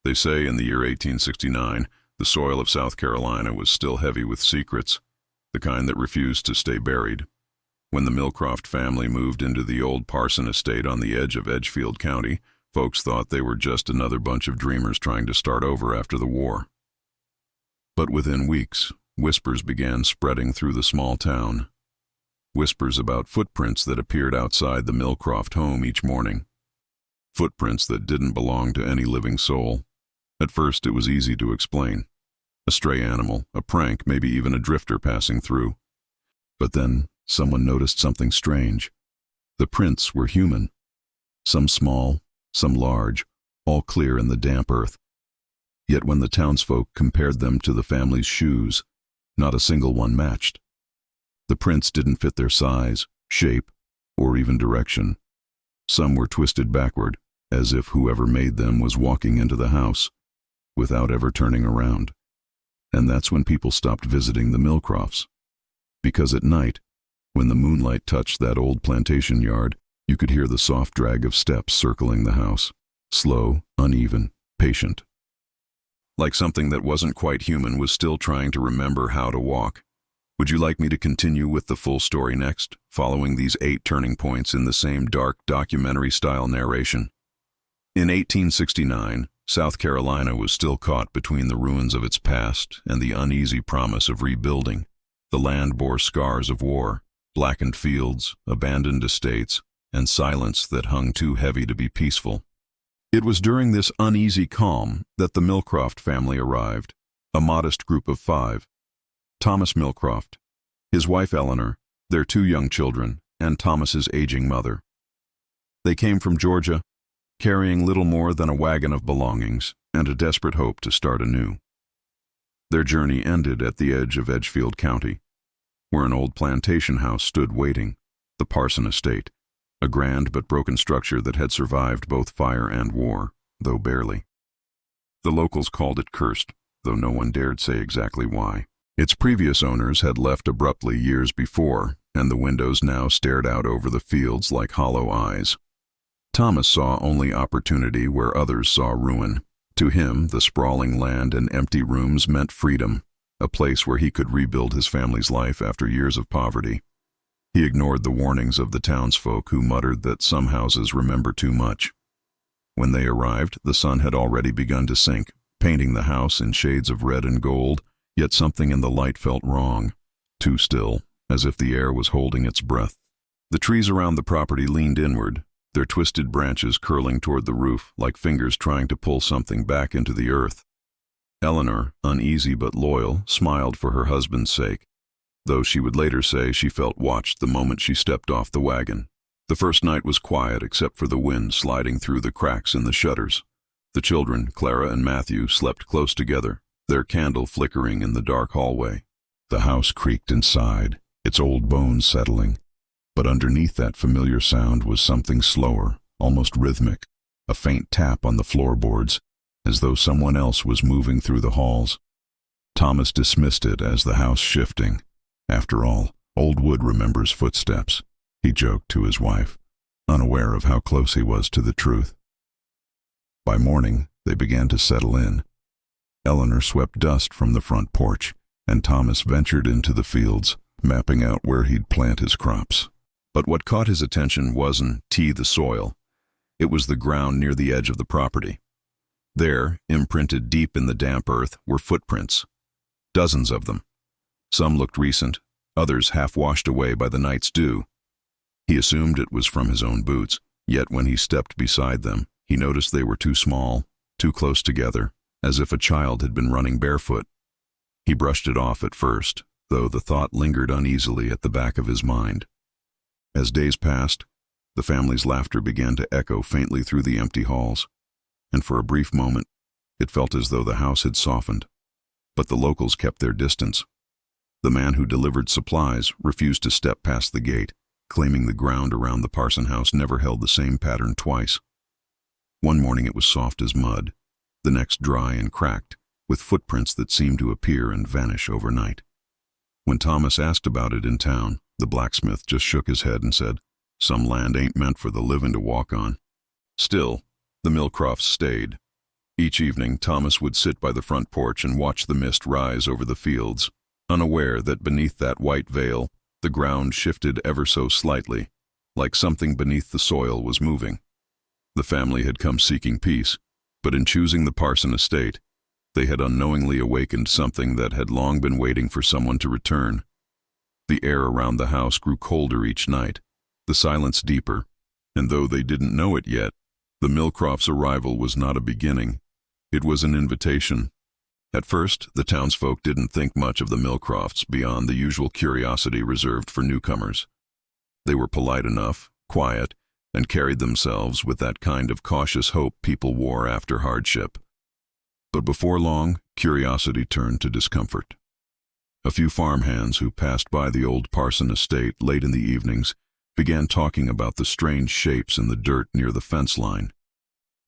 They say in the year 1869, the soil of South Carolina was still heavy with secrets, the kind that refused to stay buried. When the Millcroft family moved into the old Parson estate on the edge of Edgefield County, folks thought they were just another bunch of dreamers trying to start over after the war. But within weeks, whispers began spreading through the small town. Whispers about footprints that appeared outside the Millcroft home each morning. Footprints that didn't belong to any living soul. At first, it was easy to explain. A stray animal, a prank, maybe even a drifter passing through. But then, someone noticed something strange. The prints were human. Some small, some large, all clear in the damp earth. Yet when the townsfolk compared them to the family's shoes, not a single one matched. The prints didn't fit their size, shape, or even direction. Some were twisted backward, as if whoever made them was walking into the house, without ever turning around. And that's when people stopped visiting the Millcrofts. Because at night, when the moonlight touched that old plantation yard, you could hear the soft drag of steps circling the house, slow, uneven, patient. Like something that wasn't quite human was still trying to remember how to walk. Would you like me to continue with the full story next, following these 8 turning points in the same dark documentary-style narration? In 1869, South Carolina was still caught between the ruins of its past and the uneasy promise of rebuilding. The land bore scars of war, blackened fields, abandoned estates, and silence that hung too heavy to be peaceful. It was during this uneasy calm that the Millcroft family arrived, a modest group of 5. Thomas Millcroft, his wife Eleanor, their 2 young children, and Thomas's aging mother. They came from Georgia, carrying little more than a wagon of belongings and a desperate hope to start anew. Their journey ended at the edge of Edgefield County, where an old plantation house stood waiting, the Parson estate, a grand but broken structure that had survived both fire and war, though barely. The locals called it cursed, though no one dared say exactly why. Its previous owners had left abruptly years before, and the windows now stared out over the fields like hollow eyes. Thomas saw only opportunity where others saw ruin. To him, the sprawling land and empty rooms meant freedom, a place where he could rebuild his family's life after years of poverty. He ignored the warnings of the townsfolk who muttered that some houses remember too much. When they arrived, the sun had already begun to sink, painting the house in shades of red and gold, yet something in the light felt wrong, too still, as if the air was holding its breath. The trees around the property leaned inward, their twisted branches curling toward the roof like fingers trying to pull something back into the earth. Eleanor, uneasy but loyal, smiled for her husband's sake, though she would later say she felt watched the moment she stepped off the wagon. The first night was quiet except for the wind sliding through the cracks in the shutters. The children, Clara and Matthew, slept close together, their candle flickering in the dark hallway. The house creaked and sighed, its old bones settling. But underneath that familiar sound was something slower, almost rhythmic, a faint tap on the floorboards, as though someone else was moving through the halls. Thomas dismissed it as the house shifting. After all, old wood remembers footsteps, he joked to his wife, unaware of how close he was to the truth. By morning, they began to settle in. Eleanor swept dust from the front porch, and Thomas ventured into the fields, mapping out where he'd plant his crops. But what caught his attention wasn't the soil. It was the ground near the edge of the property. There, imprinted deep in the damp earth, were footprints. Dozens of them. Some looked recent, others half washed away by the night's dew. He assumed it was from his own boots, yet when he stepped beside them, he noticed they were too small, too close together, as if a child had been running barefoot. He brushed it off at first, though the thought lingered uneasily at the back of his mind. As days passed, the family's laughter began to echo faintly through the empty halls, and for a brief moment, it felt as though the house had softened. But the locals kept their distance. The man who delivered supplies refused to step past the gate, claiming the ground around the Parson house never held the same pattern twice. One morning it was soft as mud, the next dry and cracked, with footprints that seemed to appear and vanish overnight. When Thomas asked about it in town, the blacksmith just shook his head and said, "Some land ain't meant for the living to walk on." Still, the Millcrofts stayed. Each evening, Thomas would sit by the front porch and watch the mist rise over the fields, unaware that beneath that white veil, the ground shifted ever so slightly, like something beneath the soil was moving. The family had come seeking peace, but in choosing the Parson estate, they had unknowingly awakened something that had long been waiting for someone to return. The air around the house grew colder each night, the silence deeper, and though they didn't know it yet, the Millcrofts' arrival was not a beginning. It was an invitation. At first, the townsfolk didn't think much of the Millcrofts beyond the usual curiosity reserved for newcomers. They were polite enough, quiet, and carried themselves with that kind of cautious hope people wore after hardship. But before long, curiosity turned to discomfort. A few farmhands who passed by the old Parson estate late in the evenings began talking about the strange shapes in the dirt near the fence line.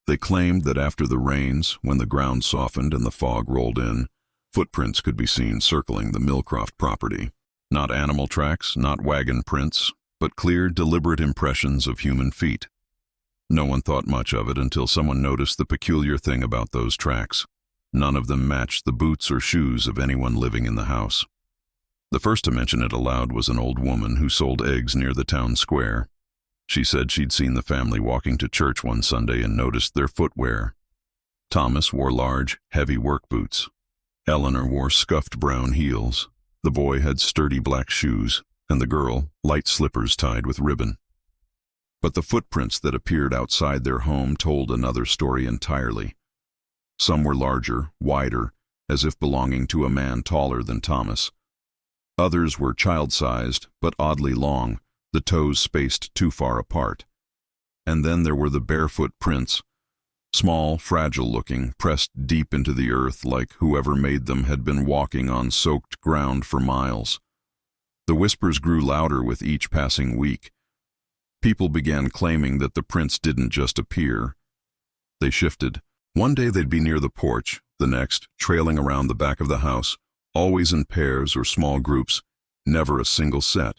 They claimed that after the rains, when the ground softened and the fog rolled in, footprints could be seen circling the Millcroft property. Not animal tracks, not wagon prints, but clear, deliberate impressions of human feet. No one thought much of it until someone noticed the peculiar thing about those tracks. None of them matched the boots or shoes of anyone living in the house. The first to mention it aloud was an old woman who sold eggs near the town square. She said she'd seen the family walking to church one Sunday and noticed their footwear. Thomas wore large, heavy work boots. Eleanor wore scuffed brown heels. The boy had sturdy black shoes, and the girl, light slippers tied with ribbon. But the footprints that appeared outside their home told another story entirely. Some were larger, wider, as if belonging to a man taller than Thomas. Others were child-sized, but oddly long, the toes spaced too far apart. And then there were the barefoot prints, small, fragile-looking, pressed deep into the earth like whoever made them had been walking on soaked ground for miles. The whispers grew louder with each passing week. People began claiming that the prints didn't just appear. They shifted. One day they'd be near the porch, the next, trailing around the back of the house, always in pairs or small groups, never a single set.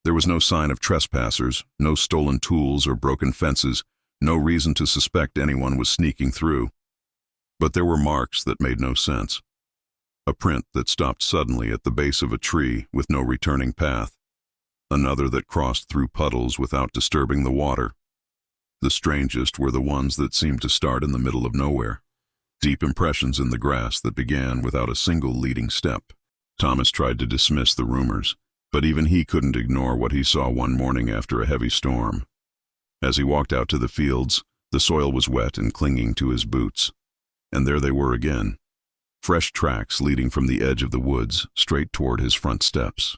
There was no sign of trespassers, no stolen tools or broken fences, no reason to suspect anyone was sneaking through. But there were marks that made no sense. A print that stopped suddenly at the base of a tree with no returning path. Another that crossed through puddles without disturbing the water. The strangest were the ones that seemed to start in the middle of nowhere. Deep impressions in the grass that began without a single leading step. Thomas tried to dismiss the rumors, but even he couldn't ignore what he saw one morning after a heavy storm. As he walked out to the fields, the soil was wet and clinging to his boots. And there they were again. Fresh tracks leading from the edge of the woods straight toward his front steps.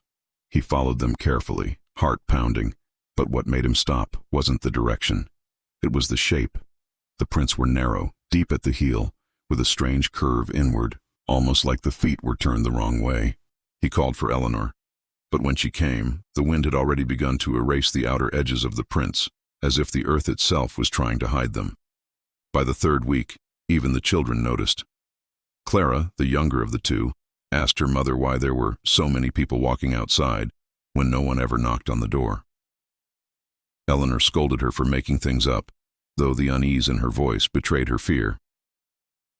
He followed them carefully, heart pounding, but what made him stop wasn't the direction. It was the shape. The prints were narrow, deep at the heel, with a strange curve inward, almost like the feet were turned the wrong way. He called for Eleanor, but when she came, the wind had already begun to erase the outer edges of the prints, as if the earth itself was trying to hide them. By the third week, even the children noticed. Clara, the younger of the two, asked her mother why there were so many people walking outside when no one ever knocked on the door. Eleanor scolded her for making things up, though the unease in her voice betrayed her fear.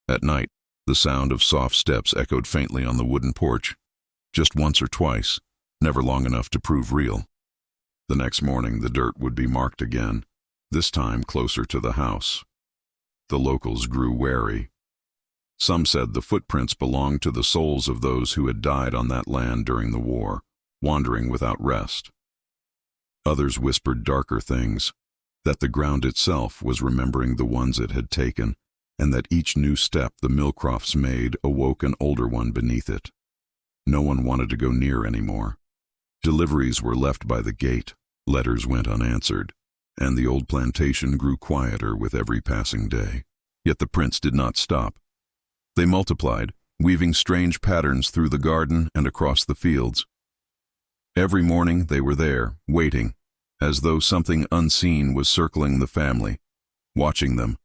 At night, the sound of soft steps echoed faintly on the wooden porch, just once or twice, never long enough to prove real. The next morning, the dirt would be marked again, this time closer to the house. The locals grew wary. Some said the footprints belonged to the souls of those who had died on that land during the war, wandering without rest. Others whispered darker things, that the ground itself was remembering the ones it had taken, and that each new step the Millcrofts made awoke an older one beneath it. No one wanted to go near anymore. Deliveries were left by the gate, letters went unanswered, and the old plantation grew quieter with every passing day. Yet the prints did not stop. They multiplied, weaving strange patterns through the garden and across the fields. Every morning they were there, waiting, as though something unseen was circling the family, watching them,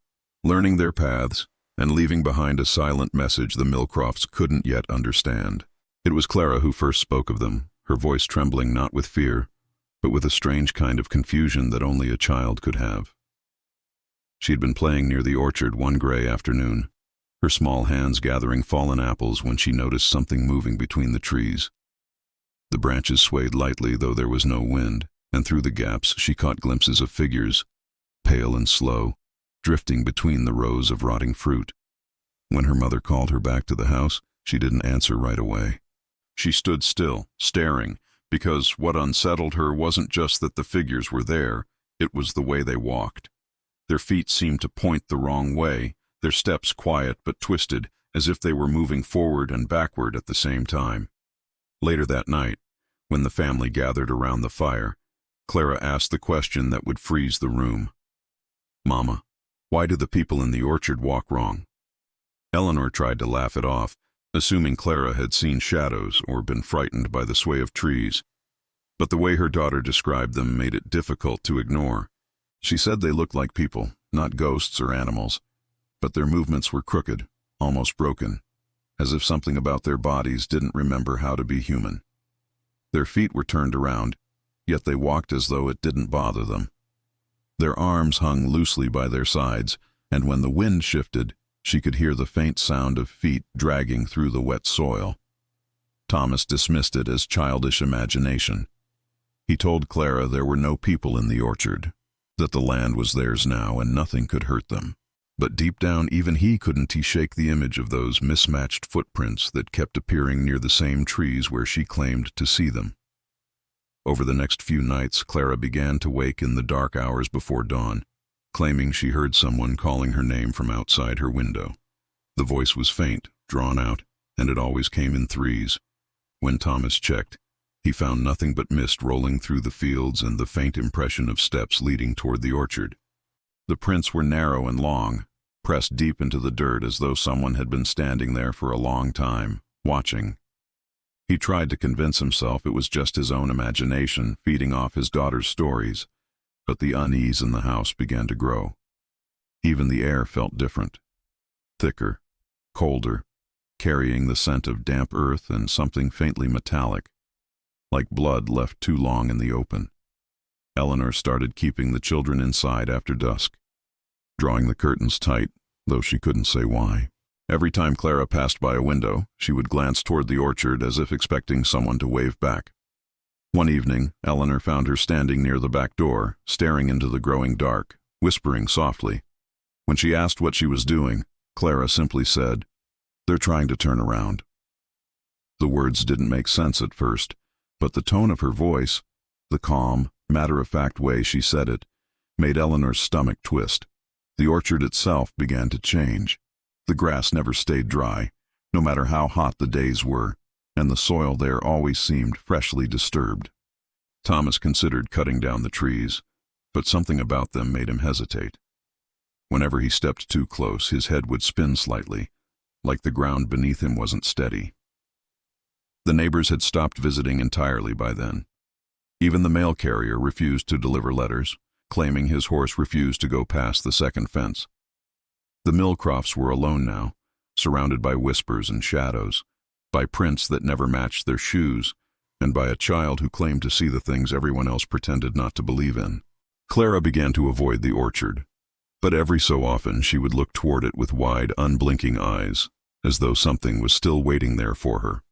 learning their paths, and leaving behind a silent message the Millcrofts couldn't yet understand. It was Clara who first spoke of them, her voice trembling not with fear, but with a strange kind of confusion that only a child could have. She had been playing near the orchard one gray afternoon, her small hands gathering fallen apples when she noticed something moving between the trees. The branches swayed lightly, though there was no wind, and through the gaps she caught glimpses of figures, pale and slow, drifting between the rows of rotting fruit. When her mother called her back to the house, she didn't answer right away. She stood still, staring, because what unsettled her wasn't just that the figures were there, it was the way they walked. Their feet seemed to point the wrong way, their steps quiet but twisted, as if they were moving forward and backward at the same time. Later that night, when the family gathered around the fire, Clara asked the question that would freeze the room. "Mama, why do the people in the orchard walk wrong?" Eleanor tried to laugh it off, assuming Clara had seen shadows or been frightened by the sway of trees. But the way her daughter described them made it difficult to ignore. She said they looked like people, not ghosts or animals, but their movements were crooked, almost broken, as if something about their bodies didn't remember how to be human. Their feet were turned around, yet they walked as though it didn't bother them. Their arms hung loosely by their sides, and when the wind shifted, she could hear the faint sound of feet dragging through the wet soil. Thomas dismissed it as childish imagination. He told Clara there were no people in the orchard, that the land was theirs now and nothing could hurt them. But deep down, even he couldn't shake the image of those mismatched footprints that kept appearing near the same trees where she claimed to see them. Over the next few nights, Clara began to wake in the dark hours before dawn, claiming she heard someone calling her name from outside her window. The voice was faint, drawn out, and it always came in threes. When Thomas checked, he found nothing but mist rolling through the fields and the faint impression of steps leading toward the orchard. The prints were narrow and long, pressed deep into the dirt as though someone had been standing there for a long time, watching. He tried to convince himself it was just his own imagination feeding off his daughter's stories, but the unease in the house began to grow. Even the air felt different, thicker, colder, carrying the scent of damp earth and something faintly metallic, like blood left too long in the open. Eleanor started keeping the children inside after dusk, drawing the curtains tight, though she couldn't say why. Every time Clara passed by a window, she would glance toward the orchard as if expecting someone to wave back. One evening, Eleanor found her standing near the back door, staring into the growing dark, whispering softly. When she asked what she was doing, Clara simply said, "They're trying to turn around." The words didn't make sense at first, but the tone of her voice, the calm, matter-of-fact way she said it, made Eleanor's stomach twist. The orchard itself began to change. The grass never stayed dry, no matter how hot the days were, and the soil there always seemed freshly disturbed. Thomas considered cutting down the trees, but something about them made him hesitate. Whenever he stepped too close, his head would spin slightly, like the ground beneath him wasn't steady. The neighbors had stopped visiting entirely by then. Even the mail carrier refused to deliver letters, claiming his horse refused to go past the second fence. The Millcrofts were alone now, surrounded by whispers and shadows, by prints that never matched their shoes, and by a child who claimed to see the things everyone else pretended not to believe in. Clara began to avoid the orchard, but every so often she would look toward it with wide, unblinking eyes, as though something was still waiting there for her.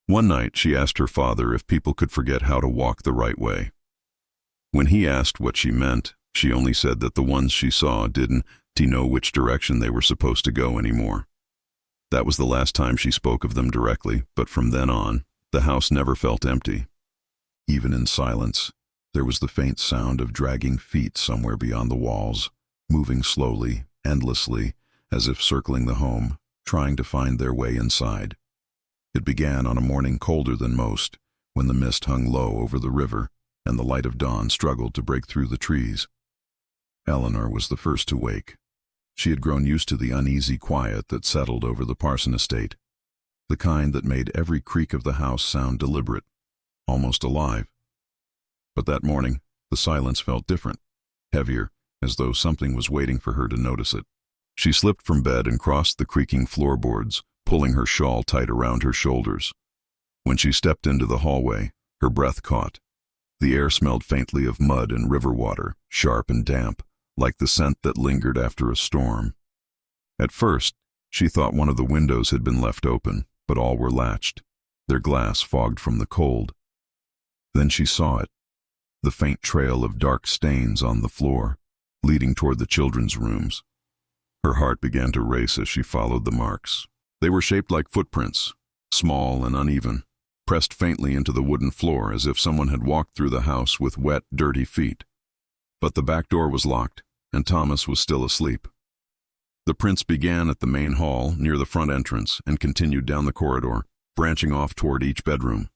One night she asked her father if people could forget how to walk the right way. When he asked what she meant, she only said that the ones she saw didn't know which direction they were supposed to go anymore. That was the last time she spoke of them directly, but from then on, the house never felt empty. Even in silence, there was the faint sound of dragging feet somewhere beyond the walls, moving slowly, endlessly, as if circling the home, trying to find their way inside. It began on a morning colder than most, when the mist hung low over the river and the light of dawn struggled to break through the trees. Eleanor was the first to wake. She had grown used to the uneasy quiet that settled over the Parson estate, the kind that made every creak of the house sound deliberate, almost alive. But that morning, the silence felt different, heavier, as though something was waiting for her to notice it. She slipped from bed and crossed the creaking floorboards, pulling her shawl tight around her shoulders. When she stepped into the hallway, her breath caught. The air smelled faintly of mud and river water, sharp and damp, like the scent that lingered after a storm. At first, she thought one of the windows had been left open, but all were latched, their glass fogged from the cold. Then she saw it, the faint trail of dark stains on the floor, leading toward the children's rooms. Her heart began to race as she followed the marks. They were shaped like footprints, small and uneven, pressed faintly into the wooden floor as if someone had walked through the house with wet, dirty feet. But the back door was locked, and Thomas was still asleep. The prints began at the main hall near the front entrance and continued down the corridor, branching off toward each bedroom.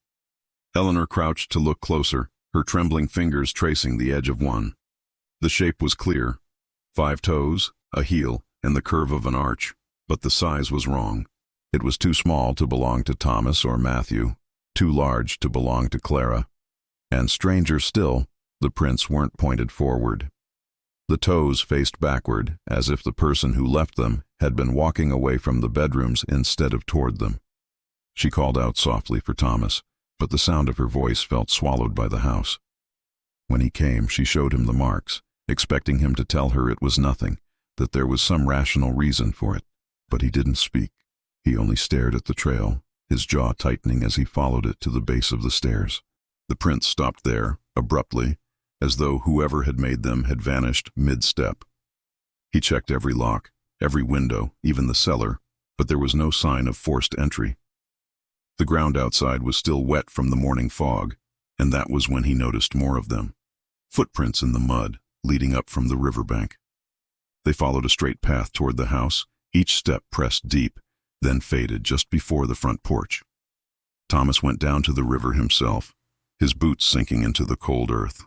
Eleanor crouched to look closer, her trembling fingers tracing the edge of one. The shape was clear, 5 toes, a heel, and the curve of an arch, but the size was wrong. It was too small to belong to Thomas or Matthew, too large to belong to Clara, and stranger still, the prints weren't pointed forward. The toes faced backward, as if the person who left them had been walking away from the bedrooms instead of toward them. She called out softly for Thomas, but the sound of her voice felt swallowed by the house. When he came, she showed him the marks, expecting him to tell her it was nothing, that there was some rational reason for it. But he didn't speak. He only stared at the trail, his jaw tightening as he followed it to the base of the stairs. The prints stopped there, abruptly, as though whoever had made them had vanished mid-step. He checked every lock, every window, even the cellar, but there was no sign of forced entry. The ground outside was still wet from the morning fog, and that was when he noticed more of them. Footprints in the mud, leading up from the riverbank. They followed a straight path toward the house, each step pressed deep, then faded just before the front porch. Thomas went down to the river himself, his boots sinking into the cold earth.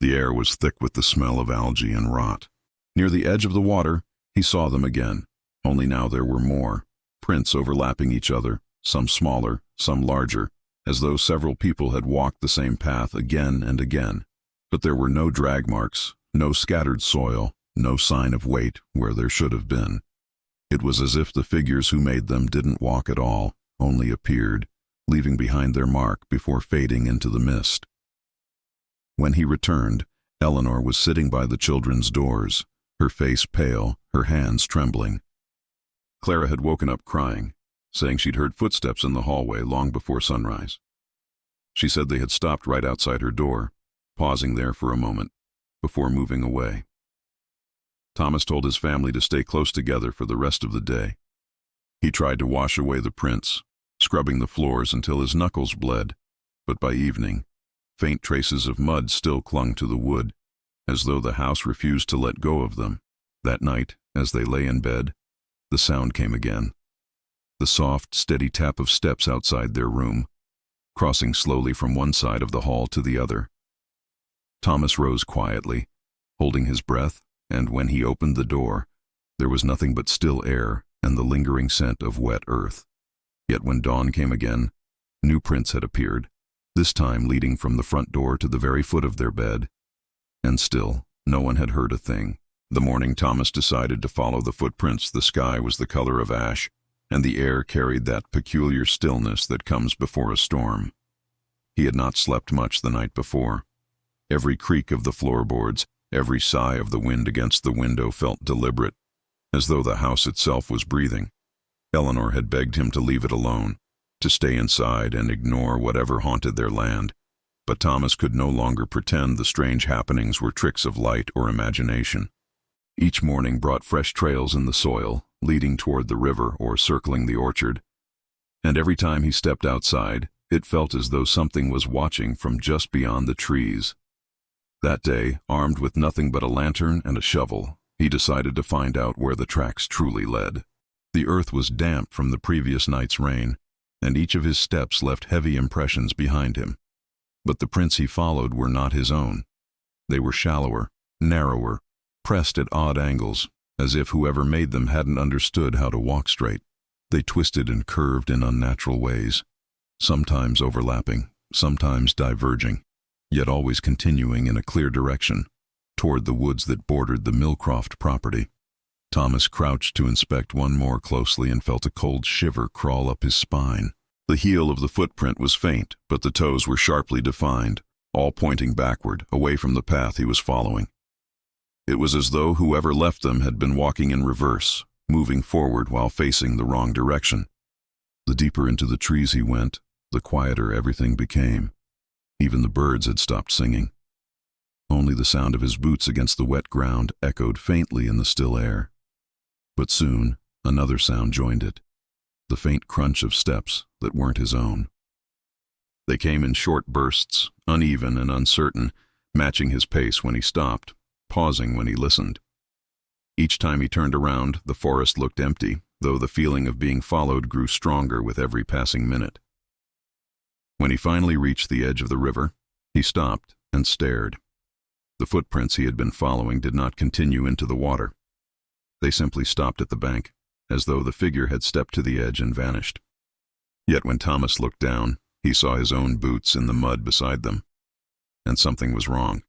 The air was thick with the smell of algae and rot. Near the edge of the water, he saw them again, only now there were more, prints overlapping each other, some smaller, some larger, as though several people had walked the same path again and again. But there were no drag marks, no scattered soil, no sign of weight where there should have been. It was as if the figures who made them didn't walk at all, only appeared, leaving behind their mark before fading into the mist. When he returned, Eleanor was sitting by the children's doors, her face pale, her hands trembling. Clara had woken up crying, saying she'd heard footsteps in the hallway long before sunrise. She said they had stopped right outside her door, pausing there for a moment, before moving away. Thomas told his family to stay close together for the rest of the day. He tried to wash away the prints, scrubbing the floors until his knuckles bled, but by evening, faint traces of mud still clung to the wood, as though the house refused to let go of them. That night, as they lay in bed, the sound came again. The soft, steady tap of steps outside their room, crossing slowly from one side of the hall to the other. Thomas rose quietly, holding his breath, and when he opened the door, there was nothing but still air and the lingering scent of wet earth. Yet when dawn came again, new prints had appeared, this time leading from the front door to the very foot of their bed. And still, no one had heard a thing. The morning Thomas decided to follow the footprints, the sky was the color of ash, and the air carried that peculiar stillness that comes before a storm. He had not slept much the night before. Every creak of the floorboards, every sigh of the wind against the window felt deliberate, as though the house itself was breathing. Eleanor had begged him to leave it alone, to stay inside and ignore whatever haunted their land, but Thomas could no longer pretend the strange happenings were tricks of light or imagination. Each morning brought fresh trails in the soil, leading toward the river or circling the orchard, and every time he stepped outside, it felt as though something was watching from just beyond the trees. That day, armed with nothing but a lantern and a shovel, he decided to find out where the tracks truly led. The earth was damp from the previous night's rain, and each of his steps left heavy impressions behind him. But the prints he followed were not his own. They were shallower, narrower, pressed at odd angles, as if whoever made them hadn't understood how to walk straight. They twisted and curved in unnatural ways, sometimes overlapping, sometimes diverging, yet always continuing in a clear direction, toward the woods that bordered the Millcroft property. Thomas crouched to inspect one more closely and felt a cold shiver crawl up his spine. The heel of the footprint was faint, but the toes were sharply defined, all pointing backward, away from the path he was following. It was as though whoever left them had been walking in reverse, moving forward while facing the wrong direction. The deeper into the trees he went, the quieter everything became. Even the birds had stopped singing. Only the sound of his boots against the wet ground echoed faintly in the still air. But soon, another sound joined it, the faint crunch of steps that weren't his own. They came in short bursts, uneven and uncertain, matching his pace when he stopped, pausing when he listened. Each time he turned around, the forest looked empty, though the feeling of being followed grew stronger with every passing minute. When he finally reached the edge of the river, he stopped and stared. The footprints he had been following did not continue into the water. They simply stopped at the bank, as though the figure had stepped to the edge and vanished. Yet when Thomas looked down, he saw his own boots in the mud beside them. And something was wrong.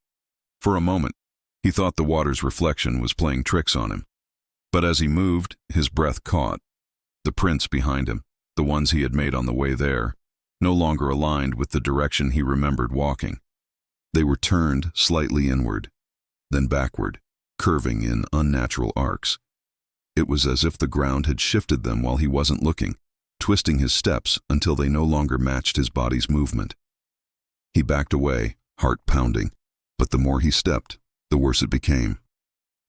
For a moment, he thought the water's reflection was playing tricks on him. But as he moved, his breath caught. The prints behind him, the ones he had made on the way there, no longer aligned with the direction he remembered walking. They were turned slightly inward, then backward, curving in unnatural arcs. It was as if the ground had shifted them while he wasn't looking, twisting his steps until they no longer matched his body's movement. He backed away, heart pounding, but the more he stepped, the worse it became.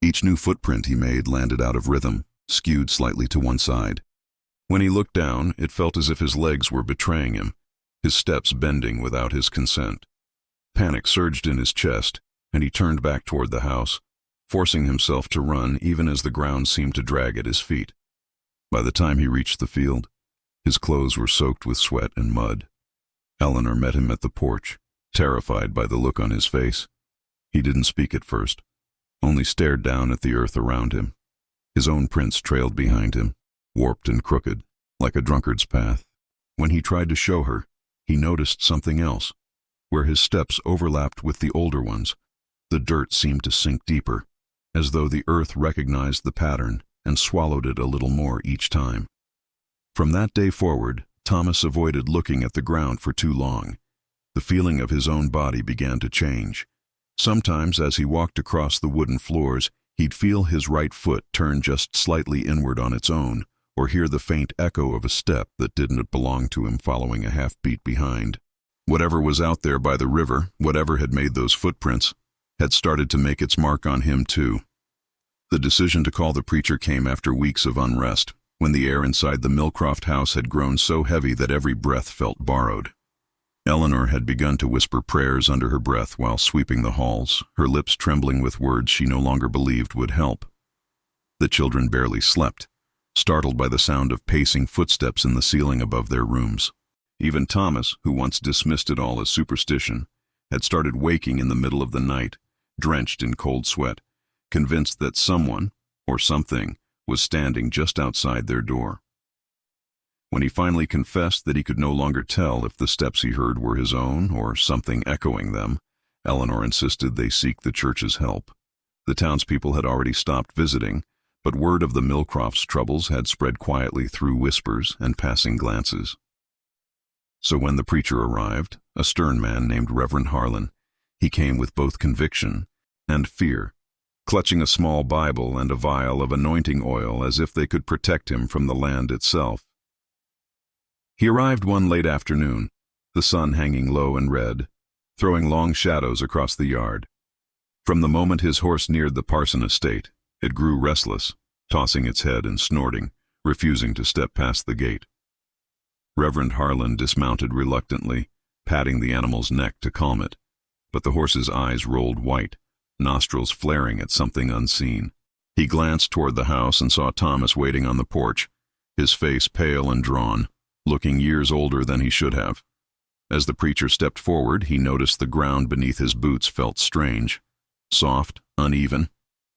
Each new footprint he made landed out of rhythm, skewed slightly to one side. When he looked down, it felt as if his legs were betraying him, his steps bending without his consent. Panic surged in his chest, and he turned back toward the house, forcing himself to run even as the ground seemed to drag at his feet. By the time he reached the field, his clothes were soaked with sweat and mud. Eleanor met him at the porch, terrified by the look on his face. He didn't speak at first, only stared down at the earth around him. His own prints trailed behind him, warped and crooked, like a drunkard's path. When he tried to show her, he noticed something else. Where his steps overlapped with the older ones, the dirt seemed to sink deeper, as though the earth recognized the pattern and swallowed it a little more each time. From that day forward, Thomas avoided looking at the ground for too long. The feeling of his own body began to change. Sometimes, as he walked across the wooden floors, he'd feel his right foot turn just slightly inward on its own, or hear the faint echo of a step that didn't belong to him following a half-beat behind. Whatever was out there by the river, whatever had made those footprints, had started to make its mark on him too. The decision to call the preacher came after weeks of unrest, when the air inside the Millcroft house had grown so heavy that every breath felt borrowed. Eleanor had begun to whisper prayers under her breath while sweeping the halls, her lips trembling with words she no longer believed would help. The children barely slept, startled by the sound of pacing footsteps in the ceiling above their rooms. Even Thomas, who once dismissed it all as superstition, had started waking in the middle of the night, drenched in cold sweat, convinced that someone, or something, was standing just outside their door. When he finally confessed that he could no longer tell if the steps he heard were his own or something echoing them, Eleanor insisted they seek the church's help. The townspeople had already stopped visiting, but word of the Millcroft's troubles had spread quietly through whispers and passing glances. So when the preacher arrived, a stern man named Reverend Harlan, he came with both conviction and fear, clutching a small Bible and a vial of anointing oil as if they could protect him from the land itself. He arrived one late afternoon, the sun hanging low and red, throwing long shadows across the yard. From the moment his horse neared the Parson estate, it grew restless, tossing its head and snorting, refusing to step past the gate. Reverend Harlan dismounted reluctantly, patting the animal's neck to calm it, but the horse's eyes rolled white, nostrils flaring at something unseen. He glanced toward the house and saw Thomas waiting on the porch, his face pale and drawn, looking years older than he should have. As the preacher stepped forward, he noticed the ground beneath his boots felt strange, soft, uneven,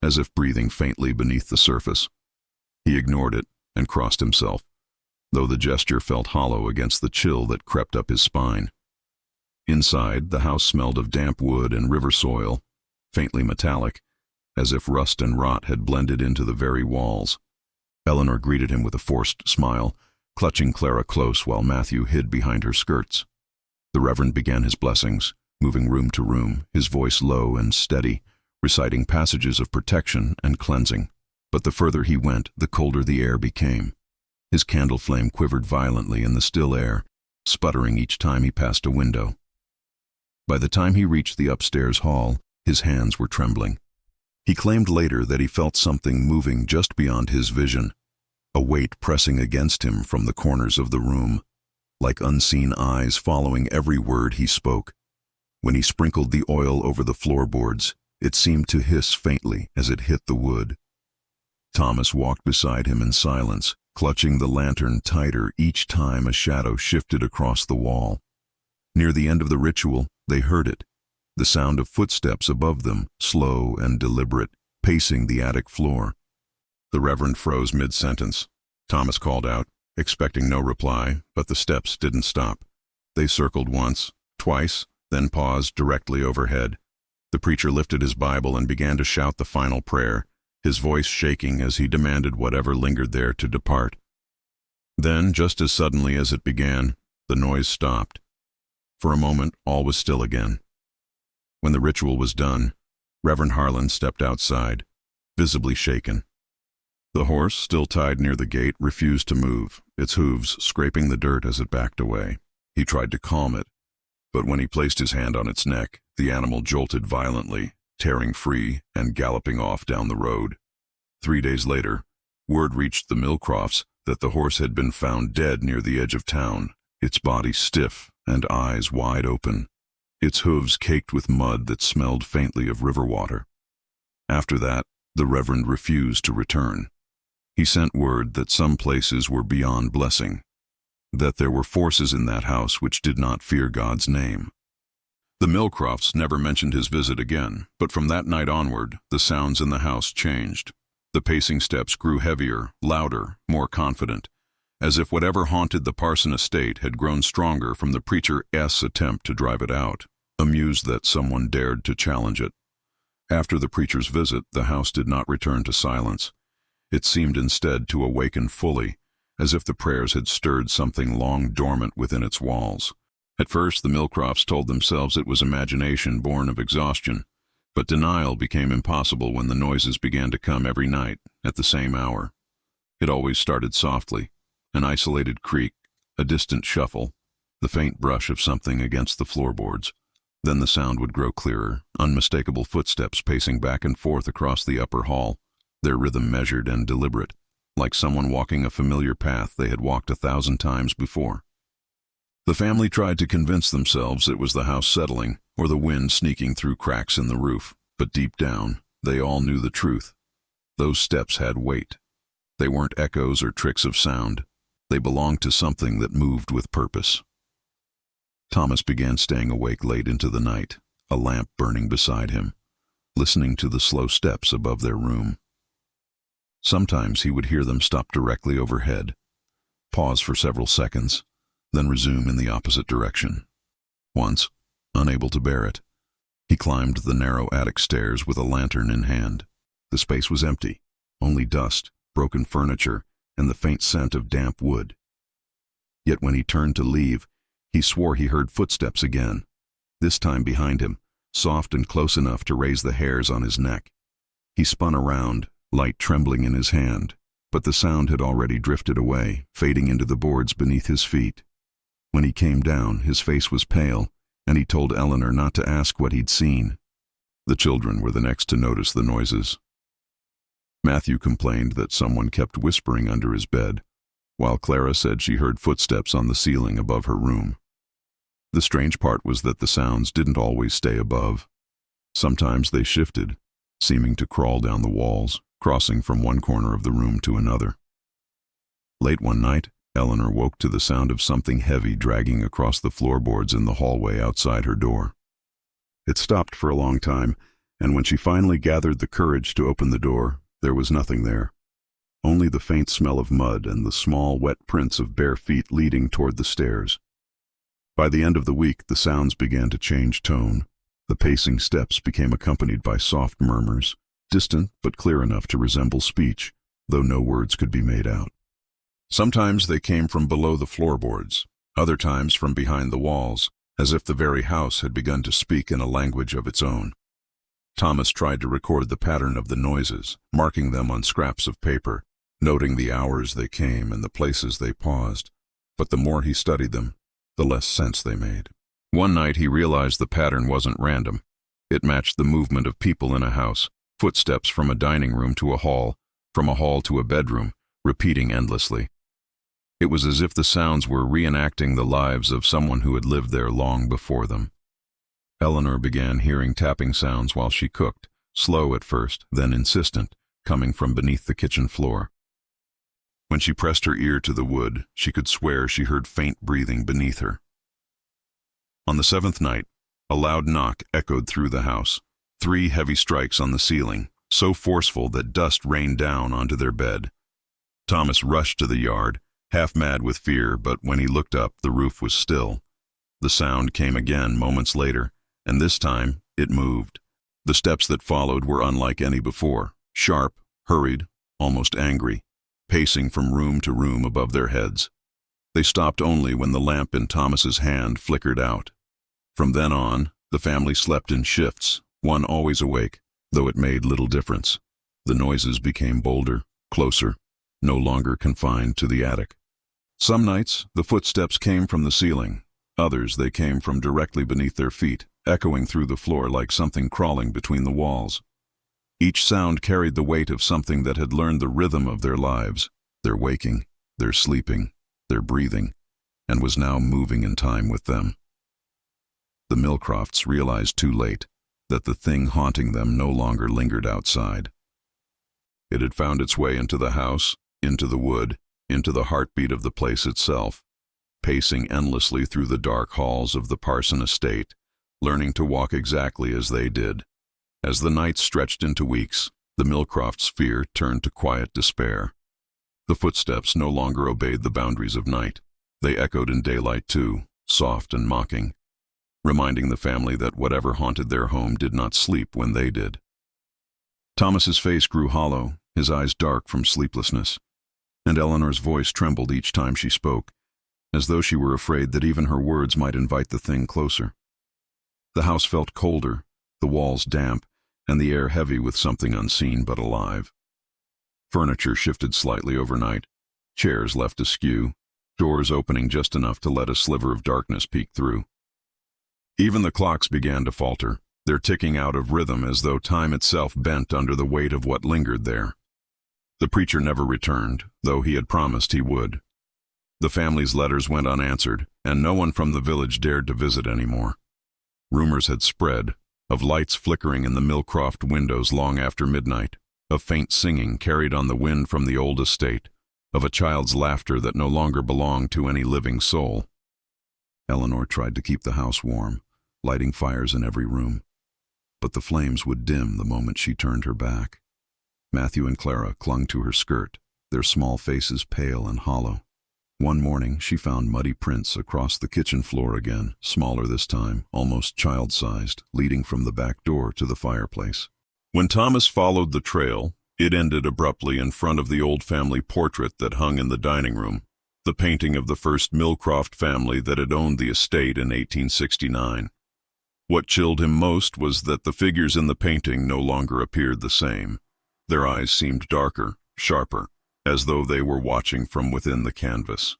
as if breathing faintly beneath the surface. He ignored it and crossed himself, though the gesture felt hollow against the chill that crept up his spine. Inside, the house smelled of damp wood and river soil, faintly metallic, as if rust and rot had blended into the very walls. Eleanor greeted him with a forced smile, clutching Clara close while Matthew hid behind her skirts. The Reverend began his blessings, moving room to room, his voice low and steady, reciting passages of protection and cleansing. But the further he went, the colder the air became. His candle flame quivered violently in the still air, sputtering each time he passed a window. By the time he reached the upstairs hall, his hands were trembling. He claimed later that he felt something moving just beyond his vision, a weight pressing against him from the corners of the room, like unseen eyes following every word he spoke. When he sprinkled the oil over the floorboards, it seemed to hiss faintly as it hit the wood. Thomas walked beside him in silence, clutching the lantern tighter each time a shadow shifted across the wall. Near the end of the ritual, they heard it, the sound of footsteps above them, slow and deliberate, pacing the attic floor. The Reverend froze mid-sentence. Thomas called out, expecting no reply, but the steps didn't stop. They circled once, twice, then paused directly overhead. The preacher lifted his Bible and began to shout the final prayer, his voice shaking as he demanded whatever lingered there to depart. Then, just as suddenly as it began, the noise stopped. For a moment, all was still again. When the ritual was done, Reverend Harlan stepped outside, visibly shaken. The horse, still tied near the gate, refused to move, its hooves scraping the dirt as it backed away. He tried to calm it, but when he placed his hand on its neck, the animal jolted violently, tearing free and galloping off down the road. 3 days later, word reached the Millcrofts that the horse had been found dead near the edge of town, its body stiff and eyes wide open, its hooves caked with mud that smelled faintly of river water. After that, the Reverend refused to return. He sent word that some places were beyond blessing, that there were forces in that house which did not fear God's name. The Millcrofts never mentioned his visit again, but from that night onward, the sounds in the house changed. The pacing steps grew heavier, louder, more confident, as if whatever haunted the Parson estate had grown stronger from the preacher's attempt to drive it out, amused that someone dared to challenge it. After the preacher's visit, the house did not return to silence. It seemed instead to awaken fully, as if the prayers had stirred something long dormant within its walls. At first, the Millcrofts told themselves it was imagination born of exhaustion, but denial became impossible when the noises began to come every night, at the same hour. It always started softly, an isolated creak, a distant shuffle, the faint brush of something against the floorboards. Then the sound would grow clearer, unmistakable footsteps pacing back and forth across the upper hall, their rhythm measured and deliberate, like someone walking a familiar path they had walked 1,000 times before. The family tried to convince themselves it was the house settling or the wind sneaking through cracks in the roof, but deep down, they all knew the truth. Those steps had weight. They weren't echoes or tricks of sound. They belonged to something that moved with purpose. Thomas began staying awake late into the night, a lamp burning beside him, listening to the slow steps above their room. Sometimes he would hear them stop directly overhead, pause for several seconds, then resume in the opposite direction. Once, unable to bear it, he climbed the narrow attic stairs with a lantern in hand. The space was empty, only dust, broken furniture, and the faint scent of damp wood. Yet when he turned to leave, he swore he heard footsteps again, this time behind him, soft and close enough to raise the hairs on his neck. He spun around, light trembling in his hand, but the sound had already drifted away, fading into the boards beneath his feet. When he came down, his face was pale, and he told Eleanor not to ask what he'd seen. The children were the next to notice the noises. Matthew complained that someone kept whispering under his bed, while Clara said she heard footsteps on the ceiling above her room. The strange part was that the sounds didn't always stay above. Sometimes they shifted, seeming to crawl down the walls, crossing from one corner of the room to another. Late one night, Eleanor woke to the sound of something heavy dragging across the floorboards in the hallway outside her door. It stopped for a long time, and when she finally gathered the courage to open the door, there was nothing there. Only the faint smell of mud and the small, wet prints of bare feet leading toward the stairs. By the end of the week, the sounds began to change tone. The pacing steps became accompanied by soft murmurs, distant but clear enough to resemble speech, though no words could be made out. Sometimes they came from below the floorboards, other times from behind the walls, as if the very house had begun to speak in a language of its own. Thomas tried to record the pattern of the noises, marking them on scraps of paper, noting the hours they came and the places they paused. But the more he studied them, the less sense they made. One night he realized the pattern wasn't random. It matched the movement of people in a house, footsteps from a dining room to a hall, from a hall to a bedroom, repeating endlessly. It was as if the sounds were reenacting the lives of someone who had lived there long before them. Eleanor began hearing tapping sounds while she cooked, slow at first, then insistent, coming from beneath the kitchen floor. When she pressed her ear to the wood, she could swear she heard faint breathing beneath her. On the seventh night, a loud knock echoed through the house. 3 heavy strikes on the ceiling, so forceful that dust rained down onto their bed. Thomas rushed to the yard, half mad with fear, but when he looked up, the roof was still. The sound came again moments later, and this time it moved. The steps that followed were unlike any before, sharp, hurried, almost angry, pacing from room to room above their heads. They stopped only when the lamp in Thomas's hand flickered out. From then on, the family slept in shifts, one always awake, though it made little difference. The noises became bolder, closer, no longer confined to the attic. Some nights, the footsteps came from the ceiling. Others, they came from directly beneath their feet, echoing through the floor like something crawling between the walls. Each sound carried the weight of something that had learned the rhythm of their lives, their waking, their sleeping, their breathing, and was now moving in time with them. The Millcrofts realized too late that the thing haunting them no longer lingered outside. It had found its way into the house, into the wood, into the heartbeat of the place itself, pacing endlessly through the dark halls of the Parson estate, learning to walk exactly as they did. As the nights stretched into weeks, the Millcrofts' fear turned to quiet despair. The footsteps no longer obeyed the boundaries of night. They echoed in daylight too, soft and mocking, reminding the family that whatever haunted their home did not sleep when they did. Thomas's face grew hollow, his eyes dark from sleeplessness, and Eleanor's voice trembled each time she spoke, as though she were afraid that even her words might invite the thing closer. The house felt colder, the walls damp, and the air heavy with something unseen but alive. Furniture shifted slightly overnight, chairs left askew, doors opening just enough to let a sliver of darkness peek through. Even the clocks began to falter, their ticking out of rhythm as though time itself bent under the weight of what lingered there. The preacher never returned, though he had promised he would. The family's letters went unanswered, and no one from the village dared to visit anymore. Rumors had spread, of lights flickering in the Millcroft windows long after midnight, of faint singing carried on the wind from the old estate, of a child's laughter that no longer belonged to any living soul. Eleanor tried to keep the house warm, lighting fires in every room, but the flames would dim the moment she turned her back. Matthew and Clara clung to her skirt, their small faces pale and hollow. One morning, she found muddy prints across the kitchen floor again, smaller this time, almost child-sized, leading from the back door to the fireplace. When Thomas followed the trail, it ended abruptly in front of the old family portrait that hung in the dining room, the painting of the first Millcroft family that had owned the estate in 1869. What chilled him most was that the figures in the painting no longer appeared the same. Their eyes seemed darker, sharper, as though they were watching from within the canvas.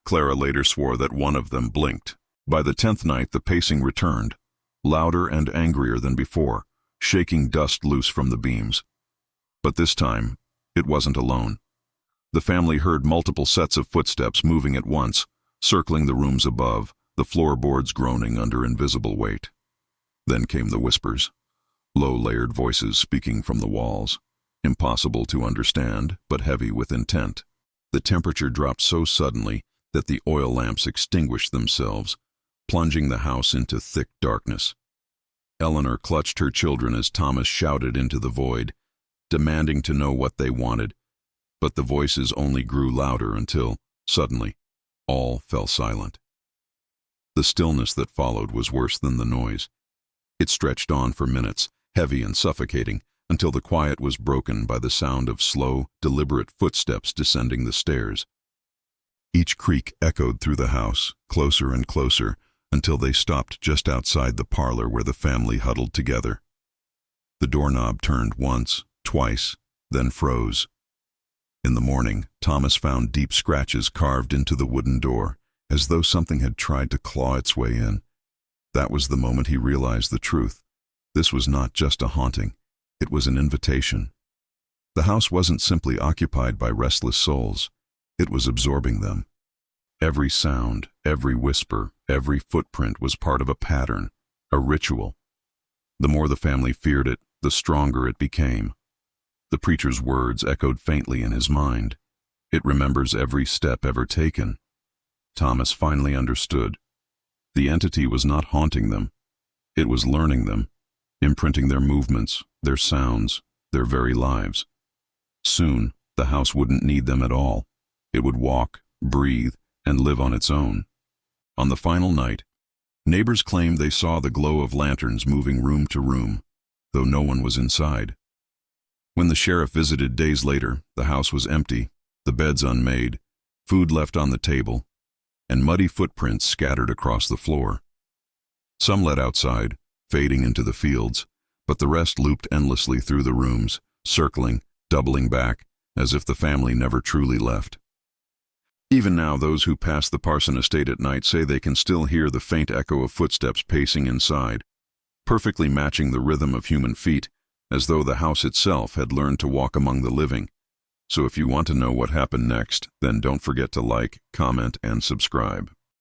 Clara later swore that one of them blinked. By the 10th night, the pacing returned, louder and angrier than before, shaking dust loose from the beams. But this time, it wasn't alone. The family heard multiple sets of footsteps moving at once, circling the rooms above, the floorboards groaning under invisible weight. Then came the whispers, low-layered voices speaking from the walls, impossible to understand, but heavy with intent. The temperature dropped so suddenly that the oil lamps extinguished themselves, plunging the house into thick darkness. Eleanor clutched her children as Thomas shouted into the void, demanding to know what they wanted, but the voices only grew louder until, suddenly, all fell silent. The stillness that followed was worse than the noise. It stretched on for minutes, heavy and suffocating, until the quiet was broken by the sound of slow, deliberate footsteps descending the stairs. Each creak echoed through the house, closer and closer, until they stopped just outside the parlor where the family huddled together. The doorknob turned once, twice, then froze. In the morning, Thomas found deep scratches carved into the wooden door, as though something had tried to claw its way in. That was the moment he realized the truth. This was not just a haunting, it was an invitation. The house wasn't simply occupied by restless souls, it was absorbing them. Every sound, every whisper, every footprint was part of a pattern, a ritual. The more the family feared it, the stronger it became. The preacher's words echoed faintly in his mind. It remembers every step ever taken. Thomas finally understood. The entity was not haunting them. It was learning them, imprinting their movements, their sounds, their very lives. Soon, the house wouldn't need them at all. It would walk, breathe, and live on its own. On the final night, neighbors claimed they saw the glow of lanterns moving room to room, though no one was inside. When the sheriff visited days later, the house was empty, the beds unmade, food left on the table, and muddy footprints scattered across the floor. Some led outside, fading into the fields, but the rest looped endlessly through the rooms, circling, doubling back, as if the family never truly left. Even now, those who pass the Parson estate at night say they can still hear the faint echo of footsteps pacing inside, perfectly matching the rhythm of human feet, as though the house itself had learned to walk among the living. So if you want to know what happened next, then don't forget to like, comment, and subscribe.